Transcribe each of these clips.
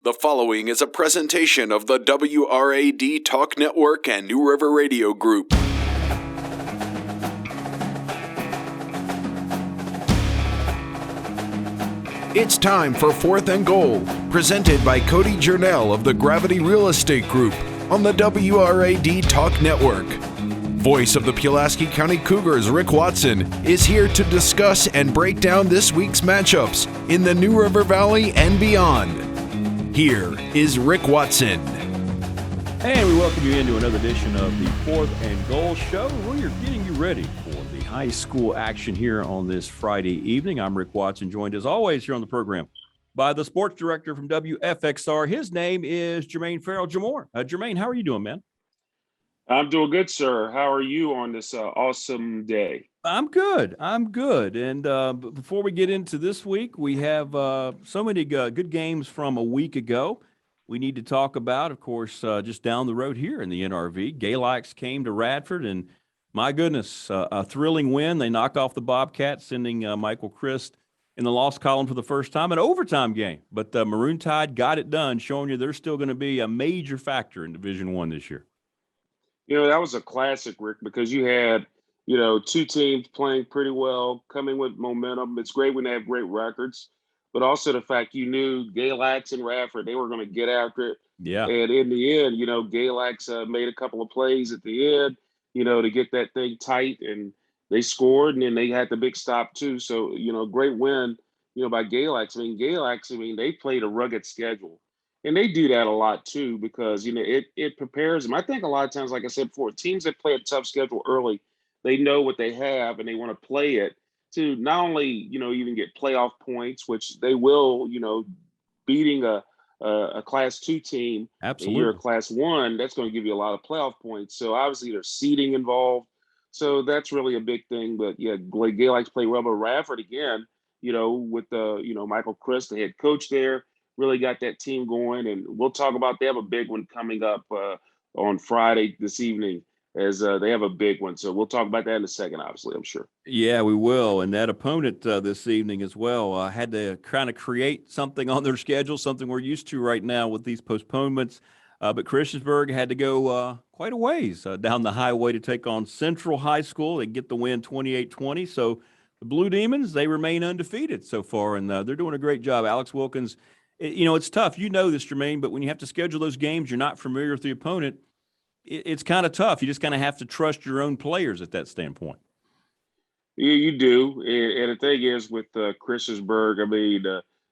The following is a presentation of the WRAD Talk Network and New River Radio Group. It's time for Fourth and Goal, presented by Cody Journell of the Gravity Real Estate Group on the WRAD Talk Network. Voice of the Pulaski County Cougars, Rick Watson, is here to discuss and break down this week's matchups in the New River Valley and beyond. Here is Rick Watson. And we welcome you into another edition of the Fourth and Goal Show. We are getting you ready for the high school action here on this Friday evening. I'm Rick Watson, joined as always here on the program by the sports director from WFXR. His name is Jermaine Farrell. Jermaine, how are you doing, man? I'm doing good, sir. How are you on this awesome day? I'm good. And before we get into this week, we have so many good games from a week ago. We need to talk about, of course, just down the road here in the NRV. Galax came to Radford, and my goodness, a thrilling win. They knocked off the Bobcats, sending Michael Christ in the loss column for the first time, an overtime game. But Maroon Tide got it done, showing you they're still going to be a major factor in Division I this year. You know, that was a classic, Rick, because you had, two teams playing pretty well, coming with momentum. It's great when they have great records, but also the fact you knew Galax and Radford, they were going to get after it. Yeah. And in the end, Galax made a couple of plays at the end, to get that thing tight, and they scored, and then they had the big stop too. So, great win, by Galax. Galax, they played a rugged schedule. And they do that a lot too, because, it prepares them. I think a lot of times, like I said before, teams that play a tough schedule early, they know what they have and they want to play it to not only, even get playoff points, which they will, beating a Class 2 team. Absolutely. And you're a Class 1, that's going to give you a lot of playoff points. So obviously there's seeding involved. So that's really a big thing. But yeah, Galax play well, but Radford again, with Michael Christ, the head coach there, really got that team going. And we'll talk about, they have a big one coming up on Friday this evening, as they have a big one. So we'll talk about that in a second, obviously, I'm sure. Yeah, we will. And that opponent this evening as well had to kind of create something on their schedule, something we're used to right now with these postponements. But Christiansburg had to go quite a ways down the highway to take on Central High School. They get the win 28-20. So the Blue Demons, they remain undefeated so far, and they're doing a great job. Alex Wilkins, it's tough. You know this, Jermaine, but when you have to schedule those games, you're not familiar with the opponent. It's kind of tough. You just kind of have to trust your own players at that standpoint. Yeah, you do. And the thing is with Christiansburg,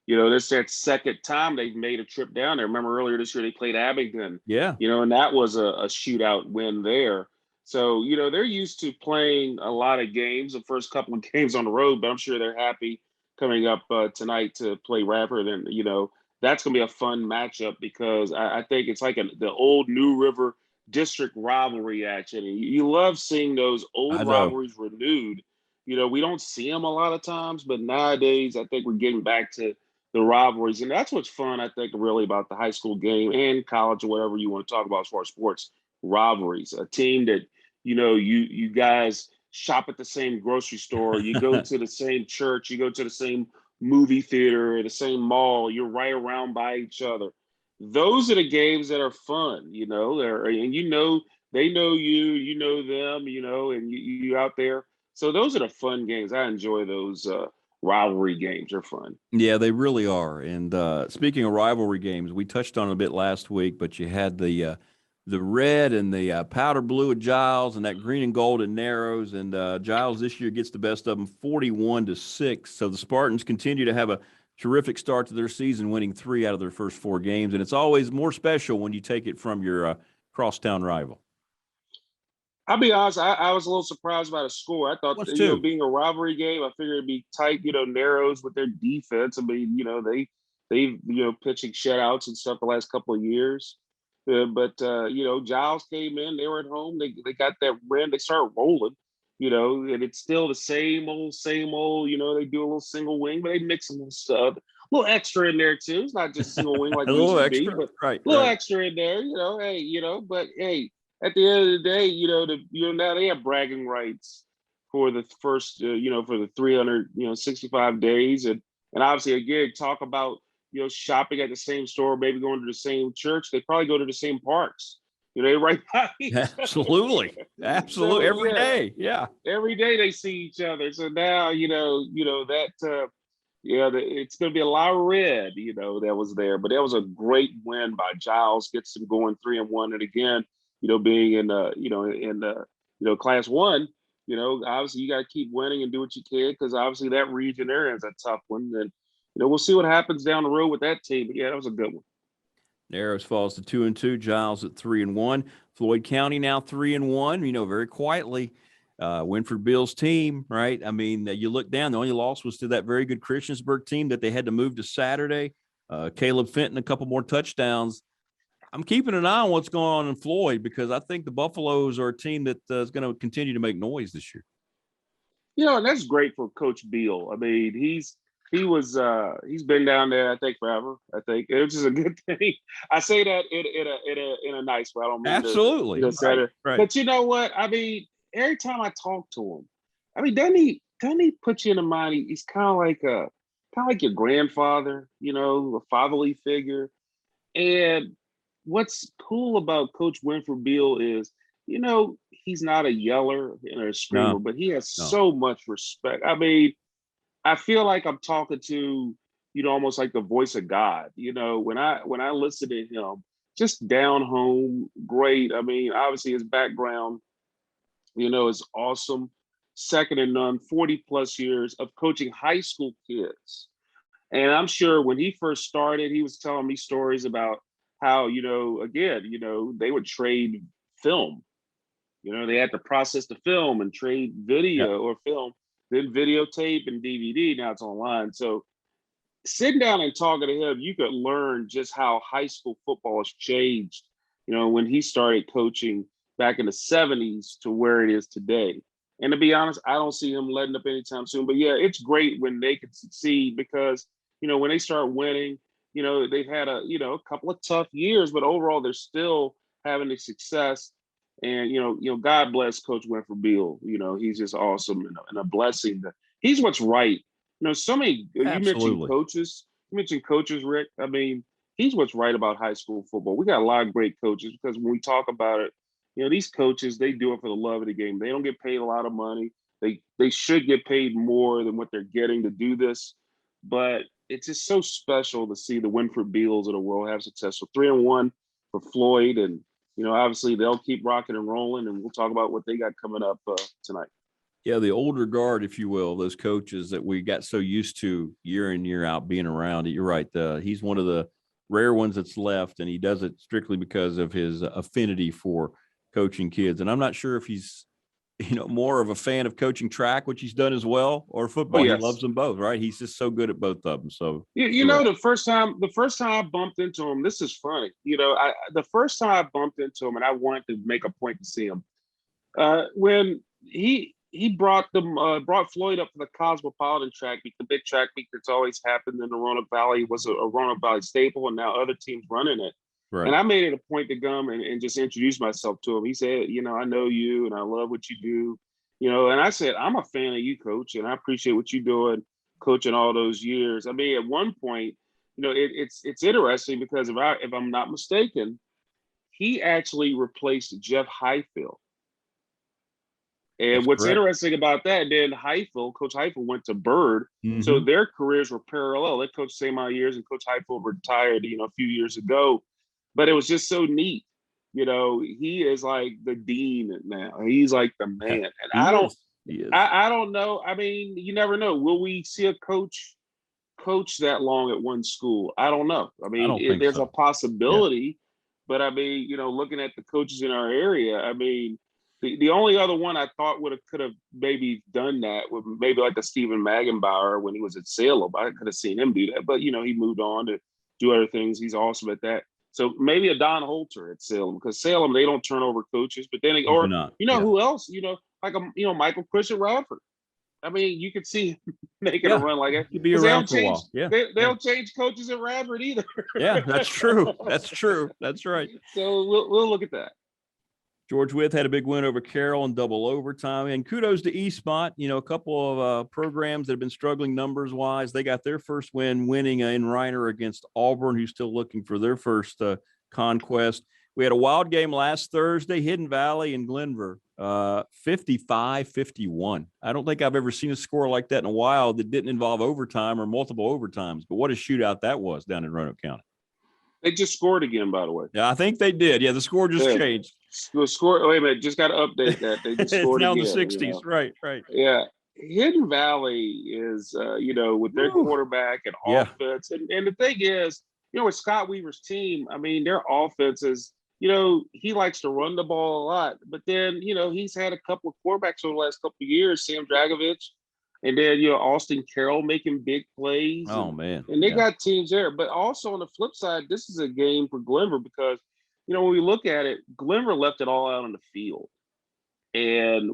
this is that second time they've made a trip down there. Remember earlier this year they played Abingdon. Yeah. And that was a shootout win there. So, they're used to playing a lot of games, the first couple of games on the road, but I'm sure they're happy coming up tonight to play Radford. And, that's going to be a fun matchup, because I think it's like the old New River district rivalry action. And you love seeing those old rivalries renewed. We don't see them a lot of times, but nowadays I think we're getting back to the rivalries. And that's what's fun, I think, really about the high school game and college, or whatever you want to talk about as far as sports rivalries. A team that, you guys shop at the same grocery store, you go to the same church, you go to the same movie theater, the same mall, you're right around by each other. Those are the games that are fun, they know you, you know them, and you out there. So those are the fun games. I enjoy those rivalry games. They're fun. Yeah, they really are. And speaking of rivalry games, we touched on it a bit last week, but you had the red and the powder blue at Giles, and that green and gold at Narrows. And Giles this year gets the best of them, 41-6. So the Spartans continue to have a terrific start to their season, winning 3 out of their first 4 games. And it's always more special when you take it from your crosstown rival. I'll be honest, I was a little surprised by the score. I thought, being a rivalry game, I figured it'd be tight, Narrows with their defense. They've pitching shutouts and stuff the last couple of years. But Giles came in, they were at home, they got that win, they started rolling, and it's still the same old, they do a little single wing, but they mix some stuff, a little extra in there too. It's not just single wing like a it little used to extra, be, but right, a little extra in there, but hey, at the end of the day, now they have bragging rights for the first, for the 365 days. And obviously, again, talk about, shopping at the same store, maybe going to the same church, they probably go to the same parks. They're right by each other. Absolutely. So, Every day. Yeah. every day they see each other. So now, that it's going to be a lot of red, that was there. But that was a great win by Giles, gets them going 3-1. And again, being in Class 1, obviously you got to keep winning and do what you can, because obviously that region there is a tough one. And we'll see what happens down the road with that team. But yeah, that was a good one. Narrows falls to 2-2. Giles at 3-1. Floyd County now 3-1. Very quietly, Winford Bill's team, right? I mean, you look down. The only loss was to that very good Christiansburg team that they had to move to Saturday. Caleb Fenton, a couple more touchdowns. I'm keeping an eye on what's going on in Floyd, because I think the Buffaloes are a team that is going to continue to make noise this year. And that's great for Coach Beal. I mean, he's been down there, I think, forever. I think it's just a good thing. I say that in a nice way. I don't mean absolutely to, right. But you know what? I mean, every time I talk to him, I mean, doesn't he put you in the mind? He's kind of like your grandfather, a fatherly figure. And what's cool about Coach Winford Beal is, he's not a yeller or a screamer, but he has so much respect. I mean, I feel like I'm talking to, almost like the voice of God. When I listen to him, just down home, great. I mean, obviously his background, is awesome. Second to none, 40 plus years of coaching high school kids. And I'm sure when he first started, he was telling me stories about how, they would trade film. They had to process the film and trade video or film, then videotape and DVD. Now it's online. So sitting down and talking to him, you could learn just how high school football has changed, when he started coaching back in the 70s to where it is today. And to be honest, I don't see him letting up anytime soon. But yeah, it's great when they can succeed, because, when they start winning, they've had a couple of tough years, but overall they're still having the success. And, God bless Coach Winford Beal. He's just awesome and a blessing. He's what's right. So many, you mentioned coaches, Rick. I mean, he's what's right about high school football. We got a lot of great coaches, because when we talk about it, these coaches, they do it for the love of the game. They don't get paid a lot of money. They should get paid more than what they're getting to do this. But it's just so special to see the Winford Beals of the world have success. So 3-1 for Floyd. And, obviously they'll keep rocking and rolling. And we'll talk about what they got coming up tonight. Yeah, the older guard, if you will, those coaches that we got so used to year in, year out being around. You're right. He's one of the rare ones that's left, and he does it strictly because of his affinity for coaching kids. And I'm not sure if he's, more of a fan of coaching track, which he's done as well, or football. Yes. He loves them both, right? He's just so good at both of them. So the first time I bumped into him, this is funny. The first time I bumped into him, and I wanted to make a point to see him, when he brought Floyd up to the Cosmopolitan track meet, the big track meet that's always happened in the Roanoke Valley. Was a Roanoke Valley staple, and now other teams running it. Right. And I made it a point to come and just introduce myself to him. He said, I know you and I love what you do, and I said, I'm a fan of you, Coach, and I appreciate what you're doing, coaching all those years. I mean, at one point, it's interesting, because if I'm not mistaken, he actually replaced Jeff Highfield. And that's what's correct. Interesting about that, then Coach Heifel went to Byrd. Mm-hmm. So their careers were parallel. They coached the same amount of years, and Coach Heifel retired, a few years ago. But it was just so neat. He is like the dean now. He's like the man. And I don't know. I mean, you never know. Will we see a coach that long at one school? I don't know. I mean, there's a possibility. Yeah. But I mean, looking at the coaches in our area, I mean, the only other one I thought could have maybe done that would maybe like the Stephen Magenbauer when he was at Salem. I could have seen him do that. But, he moved on to do other things. He's awesome at that. So maybe a Don Holter at Salem, because Salem, they don't turn over coaches. But then, who else? Like Michael Chris at Radford. I mean, you could see him making a run like that. He'd be around for a while. Yeah, they don't change coaches at Radford either. Yeah, that's true. That's true. That's right. So we'll look at that. George Wythe had a big win over Carroll in double overtime. And kudos to Eastmont, a couple of programs that have been struggling numbers-wise. They got their first win winning in Reiner against Auburn, who's still looking for their first conquest. We had a wild game last Thursday, Hidden Valley and Glenver, 55-51. I don't think I've ever seen a score like that in a while that didn't involve overtime or multiple overtimes. But what a shootout that was down in Roanoke County. They just scored again, by the way. Yeah, I think they did. Yeah, the score just changed. The score. Wait a minute, just got to update that. They just scored it's now again. In the 60s, right. Yeah, Hidden Valley is, with their quarterback and offense, and the thing is, with Scott Weaver's team, I mean, their offense is, he likes to run the ball a lot, but then, he's had a couple of quarterbacks over the last couple of years, Sam Dragovich, and then, Austin Carroll making big plays. Oh, man. And they got teams there. But also on the flip side, this is a game for Glenver because, when we look at it, Glenver left it all out on the field. And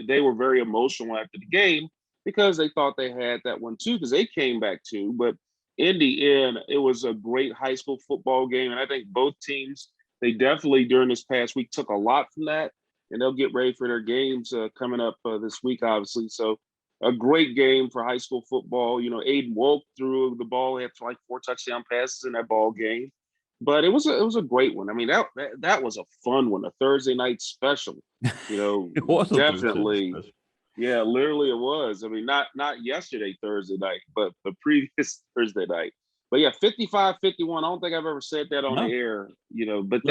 they were very emotional after the game because they thought they had that one too, because they came back too. But in the end, it was a great high school football game. And I think both teams, they definitely during this past week took a lot from that. And they'll get ready for their games coming up this week, obviously. So a great game for high school football. Aiden Wolk threw the ball. He had like 4 touchdown passes in that ball game. But it was a great one. I mean, that was a fun one, a Thursday night special. It was definitely. Yeah, literally it was. I mean, not yesterday Thursday night, but the previous Thursday night. But yeah, 55-51. I don't think I've ever said that on the air. But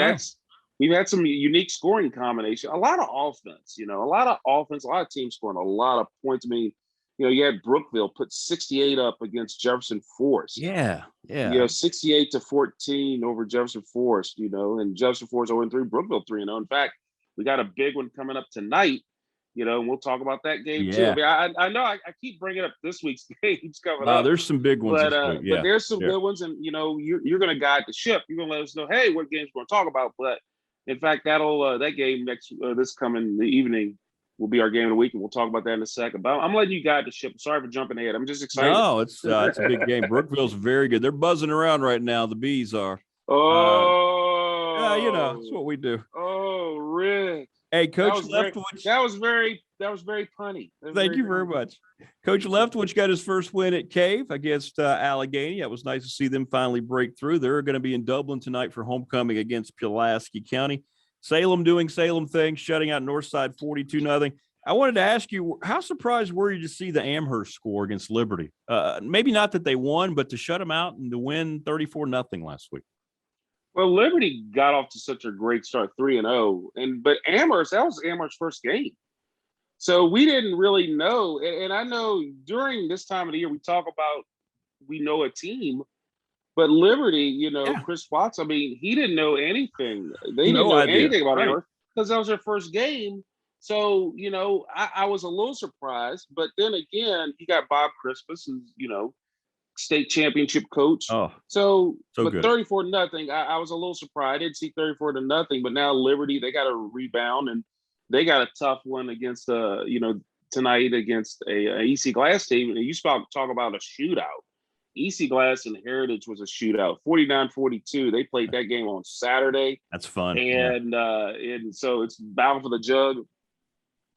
we've had some unique scoring combination. A lot of offense. A lot of teams scoring a lot of points. I mean, you had Brookville put 68 up against Jefferson Forest. Yeah. 68-14 over Jefferson Forest, and Jefferson Forest 0-3, Brookville 3-0. In fact, we got a big one coming up tonight, and we'll talk about that game too. I mean, I know I keep bringing up this week's games coming up. There's some big ones this week. But there's some good ones, and, you're going to guide the ship. You're going to let us know, hey, what games we're going to talk about. But, in fact, that game this coming evening will be our game of the week, and we'll talk about that in a second. But I'm letting you guide the ship. Sorry for jumping ahead. I'm just excited. No, it's a big game. Brookville's very good. They're buzzing around right now. The Bees are. That's what we do. Oh, Rick. Hey, Coach Leftwich. That was very punny. Thank you very much. Coach Leftwich got his first win at Cave against Allegheny. It was nice to see them finally break through. They're going to be in Dublin tonight for homecoming against Pulaski County. Salem doing Salem things, shutting out Northside 42-0. I wanted to ask you, how surprised were you to see the Amherst score against Liberty? Maybe not that they won, but to shut them out and to win 34-0 last week. Well, Liberty got off to such a great start, 3-0, but Amherst, that was Amherst's first game. So we didn't really know. And I know during this time of the year, we know a team. But Liberty, Chris Watts, I mean, he didn't know anything. They didn't know anything about Amherst because that was their first game. So, I was a little surprised. But then again, you got Bob Crispus, who's, state championship coach. Oh, so but good. 34-0, I was a little surprised. I didn't see 34-0, but now Liberty, they got a rebound, and they got a tough one against, tonight against a EC Glass team. And you talk about a shootout. EC Glass and Heritage was a shootout, 49-42. They played that game on Saturday. That's fun. And so it's battle for the jug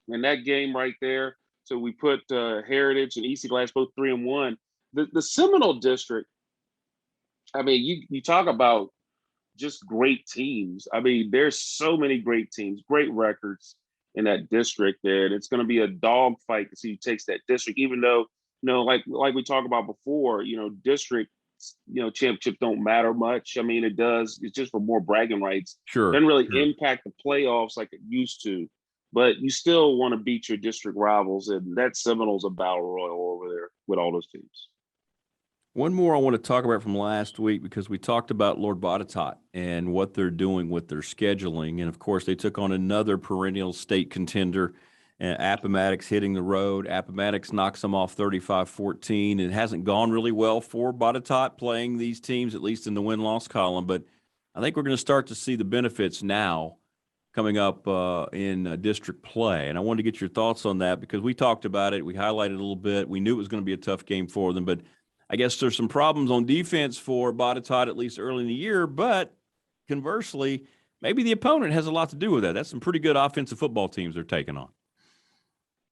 in that game right there. So we put Heritage and EC Glass both 3-1. The Seminole District, I mean, you talk about just great teams. I mean, there's so many great teams, great records in that district there. And it's going to be a dogfight to see who takes that district, even though, like we talked about before, district, championships don't matter much. I mean, it does. It's just for more bragging rights. Sure. It doesn't really impact the playoffs like it used to. But you still want to beat your district rivals, and that Seminole's a battle royal over there with all those teams. One more I want to talk about from last week, because we talked about Lord Botetourt and what they're doing with their scheduling. And, of course, they took on another perennial state contender, Appomattox hitting the road. Appomattox knocks them off 35-14. It hasn't gone really well for Botetourt playing these teams, at least in the win-loss column. But I think we're going to start to see the benefits now coming up in district play. And I wanted to get your thoughts on that, because we talked about it. We highlighted a little bit. We knew it was going to be a tough game for them. But I guess there's some problems on defense for Botetourt, at least early in the year. But conversely, maybe the opponent has a lot to do with that. That's some pretty good offensive football teams they're taking on.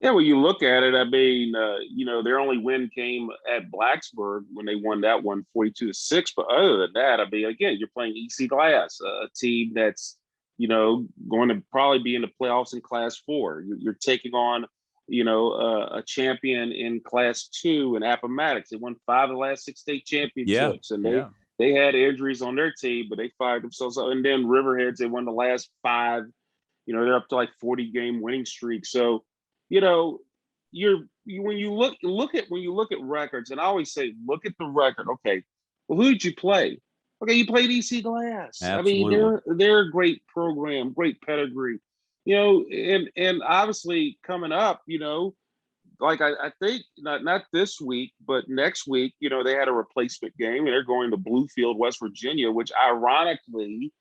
Yeah, when you look at it, I mean, their only win came at Blacksburg when they won that one 42-6. But other than that, I mean, again, you're playing EC Glass, a team that's, going to probably be in the playoffs in Class 4. You're taking on, a champion in Class 2 in Appomattox. They won 5 of the last 6 state championships, and they had injuries on their team, but they fired themselves up. And then Riverheads, they won the last 5. They're up to like 40-game winning streak. So, when you look at records, and I always say, look at the record. Okay, well, who did you play? Okay, you played EC Glass. Absolutely. I mean, they're a great program, great pedigree. And obviously coming up, like I think not this week, but next week, they had a replacement game, and they're going to Bluefield, West Virginia, which ironically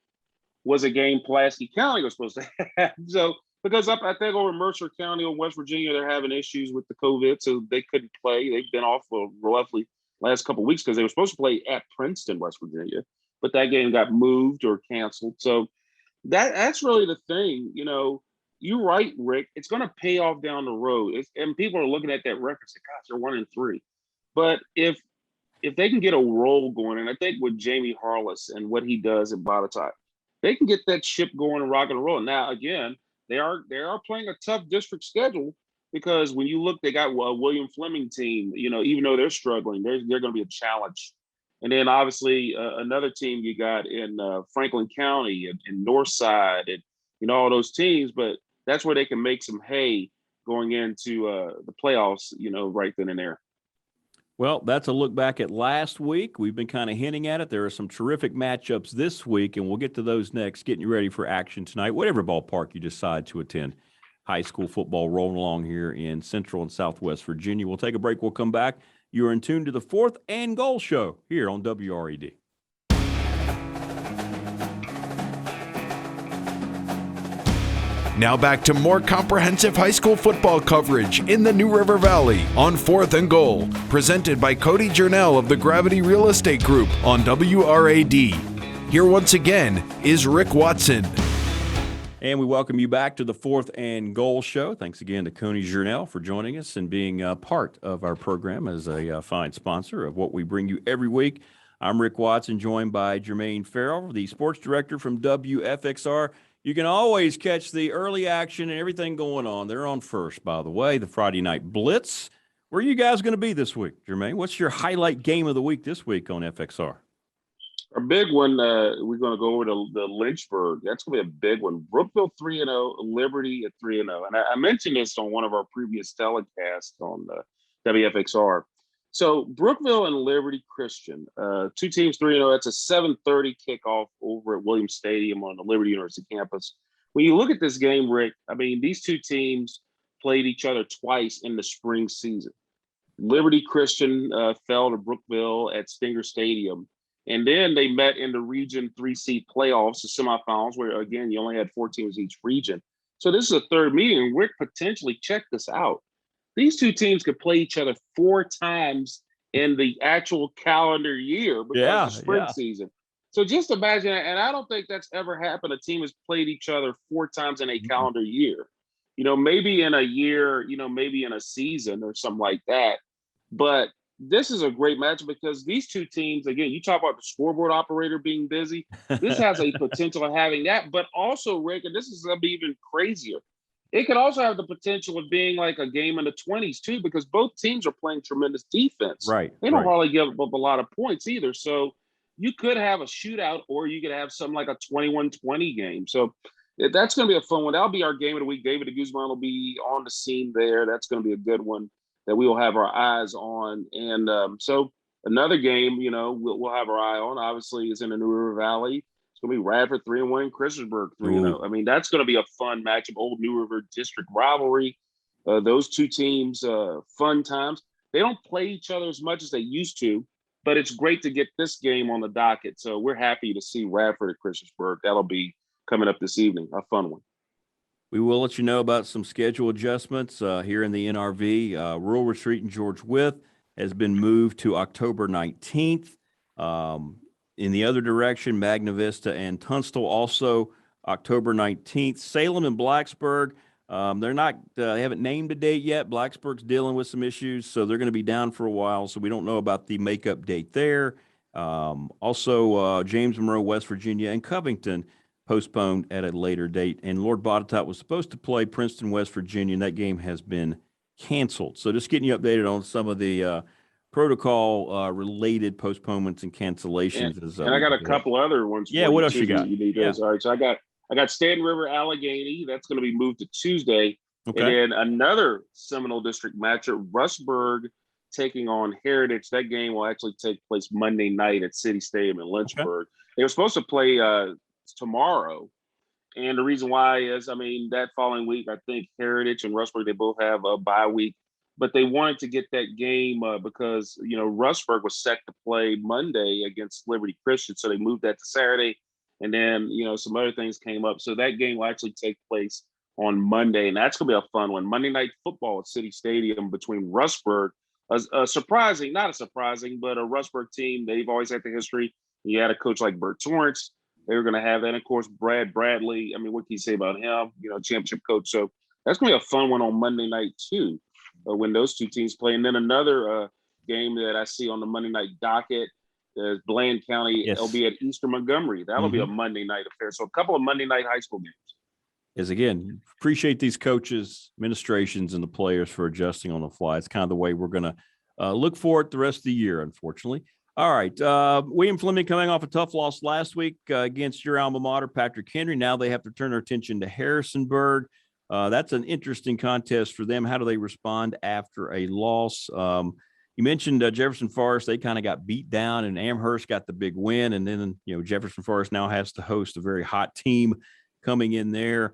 was a game Pulaski County was supposed to have. So because I think over Mercer County or West Virginia, they're having issues with the COVID, so they couldn't play. They've been off for roughly last couple of weeks because they were supposed to play at Princeton, West Virginia, but that game got moved or canceled. So that's really the thing. You're right, Rick. It's going to pay off down the road, and people are looking at that record and say, "Gosh, they're 1-3." But if they can get a roll going, and I think with Jamie Harless and what he does at Botetourt, they can get that ship going and rock and roll. Now, again, they are playing a tough district schedule because when you look, they got a William Fleming team. Even though they're struggling, they're going to be a challenge. And then obviously another team you got in Franklin County and Northside and all those teams. But that's where they can make some hay going into the playoffs. Right then and there. Well, that's a look back at last week. We've been kind of hinting at it. There are some terrific matchups this week, and we'll get to those next, getting you ready for action tonight, whatever ballpark you decide to attend. High school football rolling along here in Central and Southwest Virginia. We'll take a break. We'll come back. You're in tune to the Fourth and Goal Show here on WRED. Now back to more comprehensive high school football coverage in the New River Valley on 4th and Goal, presented by Cody Journell of the Gravity Real Estate Group on WRAD. Here once again is Rick Watson. And we welcome you back to the Fourth and Goal Show. Thanks again to Cody Journell for joining us and being a part of our program as a fine sponsor of what we bring you every week. I'm Rick Watson, joined by Jermaine Farrell, the sports director from WFXR. You can always catch the early action and everything going on. They're on first, by the way, the Friday Night Blitz. Where are you guys going to be this week, Jermaine? What's your highlight game of the week this week on FXR? A big one, we're going to go over to the Lynchburg. That's going to be a big one. Brookville 3-0, Liberty at 3-0. And I mentioned this on one of our previous telecasts on WFXR. So Brookville and Liberty Christian, two teams 3-0. That's a 7:30 kickoff over at Williams Stadium on the Liberty University campus. When you look at this game, Rick, I mean, these two teams played each other twice in the spring season. Liberty Christian fell to Brookville at Stinger Stadium. And then they met in the Region 3C playoffs, the semifinals, where, again, you only had 4 teams each region. So this is a third meeting, and Rick, potentially check this out. These two teams could play each other 4 times in the actual calendar year because of the spring season. So just imagine, and I don't think that's ever happened. A team has played each other 4 times in a calendar year. Maybe in a year, maybe in a season or something like that. But this is a great match because these two teams, again, you talk about the scoreboard operator being busy. This has a potential of having that, but also, Rick, and this is going to be even crazier. It could also have the potential of being like a game in the 20s too, because both teams are playing tremendous defense. Right. They don't hardly give up a lot of points either. So you could have a shootout, or you could have something like a 21-20 game. So that's going to be a fun one. That'll be our game of the week. David de Guzman will be on the scene there. That's going to be a good one that we will have our eyes on. And so another game, we'll have our eye on, obviously, is in the New River Valley. It's going to be Radford 3-1 and Christiansburg 3-0. I mean, that's going to be a fun matchup, old New River district rivalry. Those two teams, fun times. They don't play each other as much as they used to, but it's great to get this game on the docket. So we're happy to see Radford at Christiansburg. That'll be coming up this evening, a fun one. We will let you know about some schedule adjustments here in the NRV. Rural Retreat in George Wythe has been moved to October 19th. In the other direction, Magna Vista and Tunstall also October 19th. Salem and Blacksburg. They haven't named a date yet. Blacksburg's dealing with some issues, so they're going to be down for a while. So we don't know about the makeup date there. Also, James Monroe, West Virginia, and Covington postponed at a later date. And Lord Botetourt was supposed to play Princeton, West Virginia, and that game has been canceled. So just getting you updated on some of the protocol related postponements and cancellations. And I got a couple other ones. Yeah, what else you got? You need those. All right, so I got Staten River Allegheny. That's going to be moved to Tuesday. Okay. And then another Seminole District matchup, Rustburg taking on Heritage. That game will actually take place Monday night at City Stadium in Lynchburg. Okay. They were supposed to play tomorrow. And the reason why is, I mean, that following week, I think Heritage and Rustburg, they both have a bye week. But they wanted to get that game because, Rustburg was set to play Monday against Liberty Christian. So they moved that to Saturday. And then, some other things came up. So that game will actually take place on Monday. And that's going to be a fun one. Monday Night Football at City Stadium between Rustburg, not a surprising, but a Rustburg team. They've always had the history. You had a coach like Bert Torrance. They were going to have that. And of course, Brad Bradley. I mean, what can you say about him? Championship coach. So that's going to be a fun one on Monday night, too, when those two teams play. And then another game that I see on the Monday night docket is Bland County. Yes. It'll be at Eastern Montgomery. That'll be a Monday night affair. So a couple of Monday night high school games. Is again, appreciate these coaches, administrations, and the players for adjusting on the fly. It's kind of the way we're going to look for it the rest of the year, unfortunately. All right. William Fleming coming off a tough loss last week against your alma mater, Patrick Henry. Now they have to turn their attention to Harrisonburg. That's an interesting contest for them. How do they respond after a loss? You mentioned Jefferson Forest. They kind of got beat down, and Amherst got the big win. And then, Jefferson Forest now has to host a very hot team coming in there.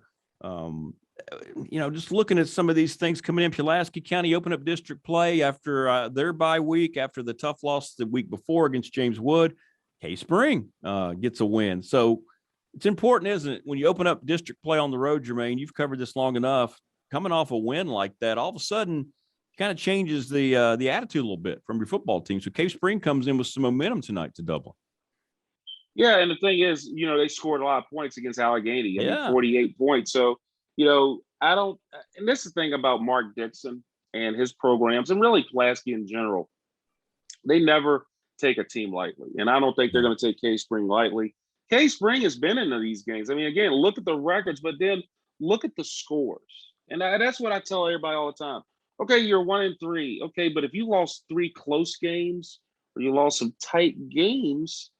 Just looking at some of these things coming in, Pulaski County open up district play after their bye week, after the tough loss the week before against James Wood. Cave Spring gets a win. So it's important, isn't it? When you open up district play on the road, Jermaine, you've covered this long enough. Coming off a win like that, all of a sudden kind of changes the attitude a little bit from your football team. So Cave Spring comes in with some momentum tonight to Dublin. Yeah, and the thing is, they scored a lot of points against Allegheny. I mean, 48 points. So, I don't – and this is the thing about Mark Dixon and his programs, and really Pulaski in general. They never take a team lightly, and I don't think they're going to take Cave Spring lightly. Cave Spring has been into these games. I mean, again, look at the records, but then look at the scores. And that's what I tell everybody all the time. Okay, you're 1-3. Okay, but if you lost 3 close games or you lost some tight games –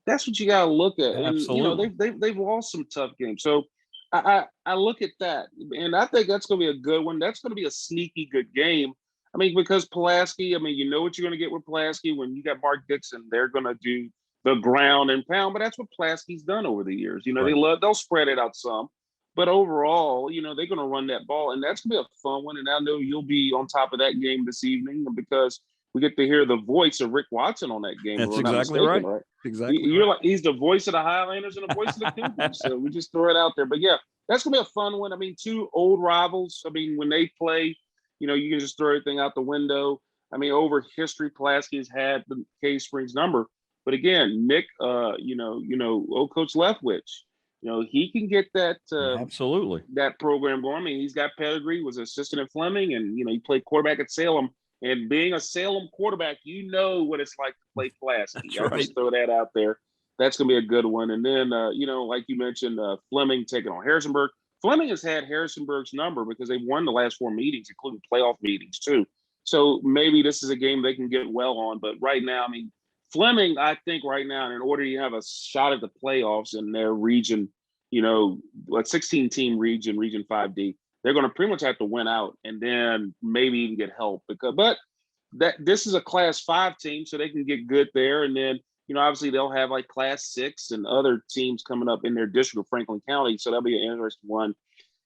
that's what you got to look at. Absolutely. And, they've lost some tough games. So I look at that, and I think that's going to be a good one. That's going to be a sneaky good game. I mean, because Pulaski, what you're going to get with Pulaski when you got Mark Dixon, they're going to do the ground and pound, but that's what Pulaski's done over the years. Right. They'll spread it out some, but overall, they're going to run that ball, and that's going to be a fun one. And I know you'll be on top of that game this evening because we get to hear the voice of Rick Watson on that game. That's exactly right. Exactly. He's the voice of the Highlanders and the voice of the Cougars. So we just throw it out there. But yeah, that's gonna be a fun one. Two old rivals. When they play, you can just throw everything out the window. Over history, Pulaski has had the Cave Springs number. But again, Nick, old Coach Leftwich, he can get that absolutely that program going. He's got pedigree. Was assistant at Fleming, and he played quarterback at Salem. And being a Salem quarterback, you know what it's like to play Pulaski. I'll just throw that out there. That's going to be a good one. And then, like you mentioned, Fleming taking on Harrisonburg. Fleming has had Harrisonburg's number because they've won the last 4 meetings, including playoff meetings, too. So maybe this is a game they can get well on. But right now, Fleming, I think right now, in order to have a shot at the playoffs in their region, a 16-team region, Region 5D, they're going to pretty much have to win out and then maybe even get help but this is a Class 5 team, so they can get good there. And then, obviously they'll have like Class 6 and other teams coming up in their district of Franklin County. So that'll be an interesting one.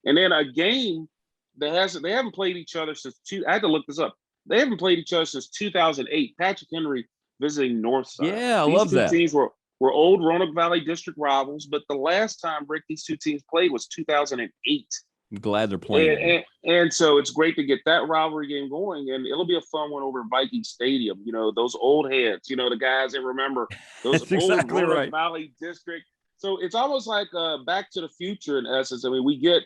And then a game they haven't played each other since I had to look this up. They haven't played each other since 2008. Patrick Henry visiting Northside. Yeah, I love that. These teams were old Roanoke Valley district rivals, but the last time, Rick, these two teams played was 2008. I'm glad they're playing. And so it's great to get that rivalry game going, and it'll be a fun one over Viking Stadium. Those old heads, the guys that remember those old exactly Roanoke right. Valley District So it's almost like Back to the Future in essence. I mean, we get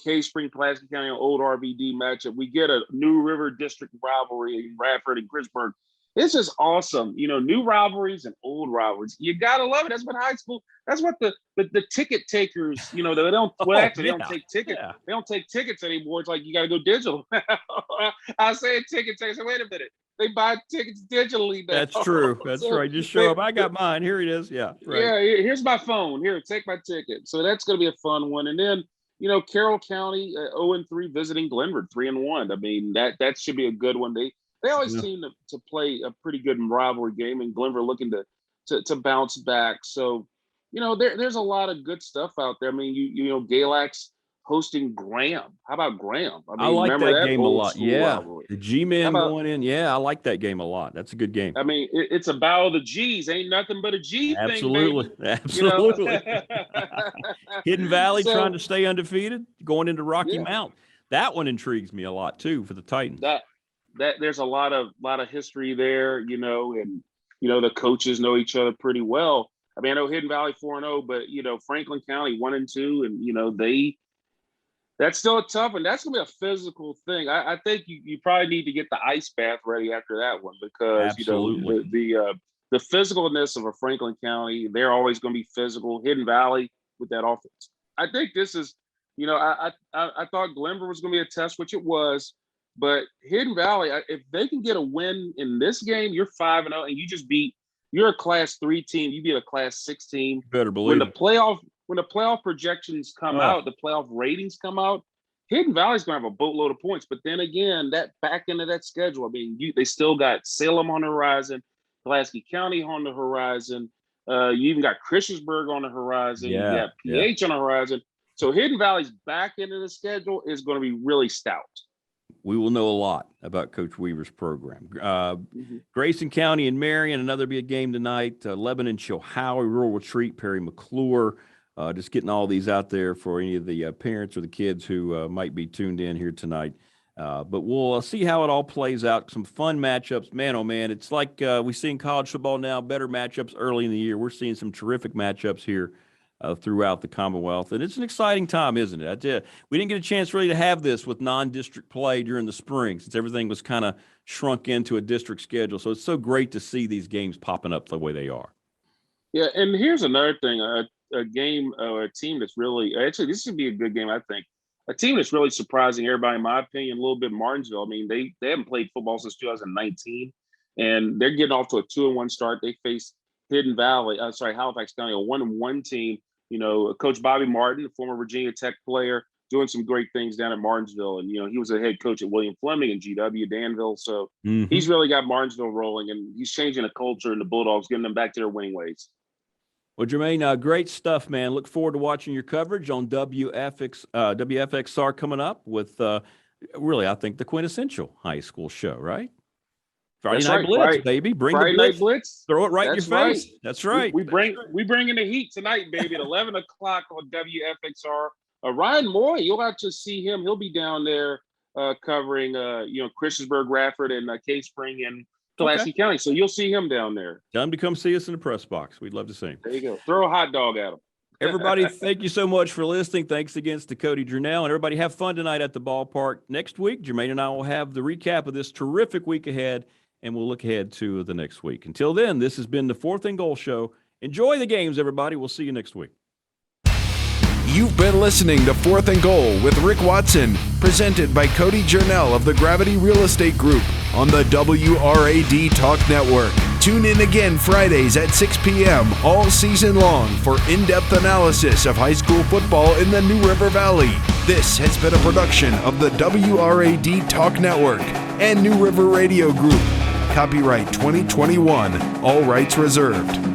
Cave Spring, Pulaski County, an old RVD matchup. We get a New River District rivalry in Radford and Christiansburg. It's just awesome. New rivalries and old rivalries. You gotta love it. That's what high school. That's what the ticket takers. They don't. Well, actually, they don't take tickets. Yeah. They don't take tickets anymore. It's like you got to go digital. I say ticket takers. Wait a minute. They buy tickets digitally now. That's true. That's right. Just show up. I got mine. Here it is. Yeah. Right. Yeah. Here's my phone. Here, take my ticket. So that's going to be a fun one. And then Carroll County 0-3 visiting Glenford 3-1. I mean that should be a good one. They always seem to play a pretty good rivalry game, and Glenford looking to bounce back. So, there's a lot of good stuff out there. I mean, Galax hosting Graham. How about Graham? I like that game a lot. Yeah, rivalry? The G-Men going in. Yeah, I like that game a lot. That's a good game. I mean, it's a battle of the G's. Ain't nothing but a G Absolutely. thing, baby. Absolutely. Hidden Valley trying to stay undefeated, going into Rocky Mount. That one intrigues me a lot too for the Titans. That there's a lot of history there, and the coaches know each other pretty well. I mean, I know Hidden Valley 4-0, but Franklin County 1-2, and that's still a tough one. That's gonna be a physical thing. I think you probably need to get the ice bath ready after that one because Absolutely. The physicalness of a Franklin County, they're always gonna be physical. Hidden Valley with that offense. I think this is, I thought Glenford was gonna be a test, which it was. But Hidden Valley, if they can get a win in this game, you're 5-0, and you're a Class 3 team. You beat a Class 6 team. You better believe it. When the playoff projections come out, the playoff ratings come out, Hidden Valley's going to have a boatload of points. But then again, that back end of that schedule, I mean, they still got Salem on the horizon, Pulaski County on the horizon. You even got Christiansburg on the horizon. You got PH on the horizon. So Hidden Valley's back end of the schedule is going to be really stout. We will know a lot about Coach Weaver's program. Grayson County and Marion, another big game tonight. Lebanon, Chilhowie, Rural Retreat, Perry McClure. Just getting all these out there for any of the parents or the kids who might be tuned in here tonight. But we'll see how it all plays out. Some fun matchups. Man, oh, man, it's like we see in college football now, better matchups early in the year. We're seeing some terrific matchups here throughout the Commonwealth. And it's an exciting time, isn't it? I tell you, we didn't get a chance really to have this with non-district play during the spring since everything was kind of shrunk into a district schedule. So it's so great to see these games popping up the way they are. Yeah, and here's another thing, a game, a team that's really – actually, this should be a good game, I think. A team that's really surprising everybody, in my opinion, a little bit, Martinsville. I mean, they haven't played football since 2019, and they're getting off to a 2-1 start. They face Halifax County, a 1-1 team. Coach Bobby Martin, a former Virginia Tech player, doing some great things down at Martinsville. And, he was a head coach at William Fleming and GW Danville. So he's really got Martinsville rolling, and he's changing the culture in the Bulldogs, getting them back to their winning ways. Well, Jermaine, great stuff, man. Look forward to watching your coverage on WFXR coming up with really, I think, the quintessential high school show, right? Friday Night Blitz, baby. Bring Friday the blitz. Night Blitz. Throw it right in your face. That's right. We bring in the heat tonight, baby, at 11 o'clock on WFXR. Ryan Moy, you'll have to see him. He'll be down there covering, Christiansburg, Radford, and Cave Spring and Pulaski County. So you'll see him down there. Tell him to come see us in the press box. We'd love to see him. There you go. Throw a hot dog at him. Everybody, thank you so much for listening. Thanks again to Cody Jurnell. And everybody have fun tonight at the ballpark. Next week, Jermaine and I will have the recap of this terrific week ahead, and we'll look ahead to the next week. Until then, this has been the Fourth and Goal Show. Enjoy the games, everybody. We'll see you next week. You've been listening to Fourth and Goal with Rick Watson, presented by Cody Jurnell of the Gravity Real Estate Group on the WRAD Talk Network. Tune in again Fridays at 6 p.m. all season long for in-depth analysis of high school football in the New River Valley. This has been a production of the WRAD Talk Network and New River Radio Group. Copyright 2021. All rights reserved.